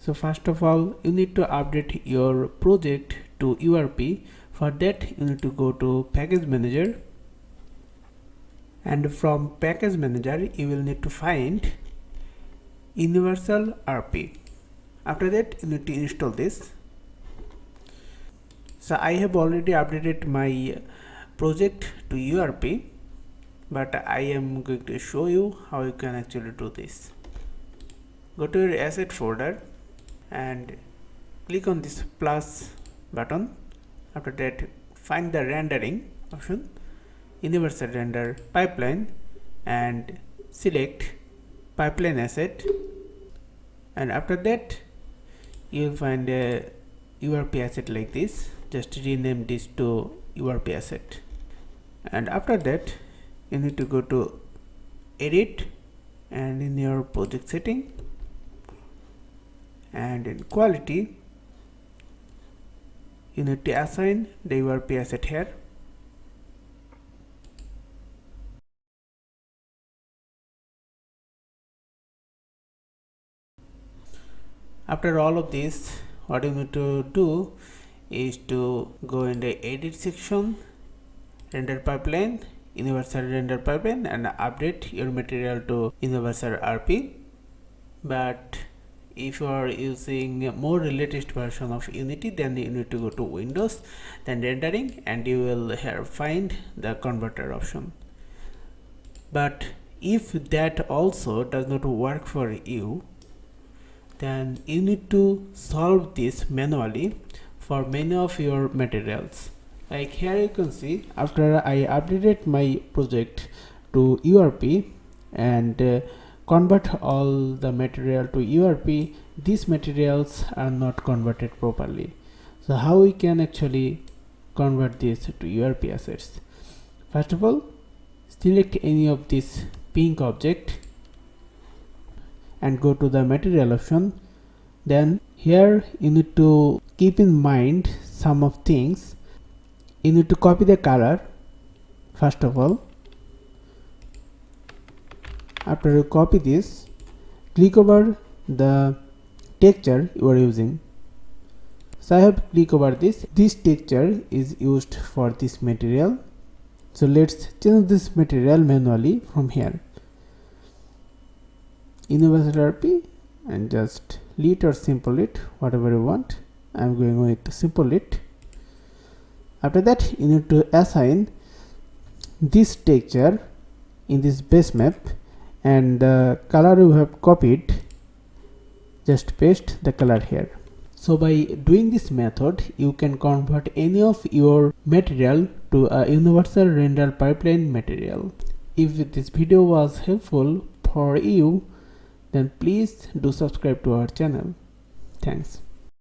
So first of all, you need to update your project to URP. For that, you need to go to Package Manager, and from Package Manager you will need to find Universal RP. After that, you need to install this. So I have already updated my project to URP, but I am going to show you how you can actually do this. Go to your asset folder and click on this plus button. After that, find the rendering option, Universal Render Pipeline, and select Pipeline Asset. And after that, you will find a URP asset like this. Just rename this to URP asset. And after that, you need to go to Edit, and in your project setting, and in Quality, you need to assign the URP asset here. After all of this, what you need to do is to go in the Edit section, Render Pipeline, Universal Render Pipeline, and update your material to Universal RP. But if you are using a more latest version of Unity, then you need to go to Windows, then Rendering, and you will here find the converter option. But if that also does not work for you, then you need to solve this manually for many of your materials. Like here you can see, after I updated my project to URP and convert all the material to URP, these materials are not converted properly. So how we can actually convert this to URP assets? First of all, select any of this pink object and go to the material option. Then here you need to keep in mind some of things. You need to copy the color first of all. After you copy this, click over the texture you are using. So I have click over this. This texture is used for this material. So let's change this material manually from here. Universal RP, and just lit or simple lit, whatever you want. I am going with simple lit. After that, you need to assign this texture in this base map, and the color you have copied, just paste the color here. So by doing this method, you can convert any of your material to a Universal Render Pipeline material. If this video was helpful for you, then please do subscribe to our channel. Thanks.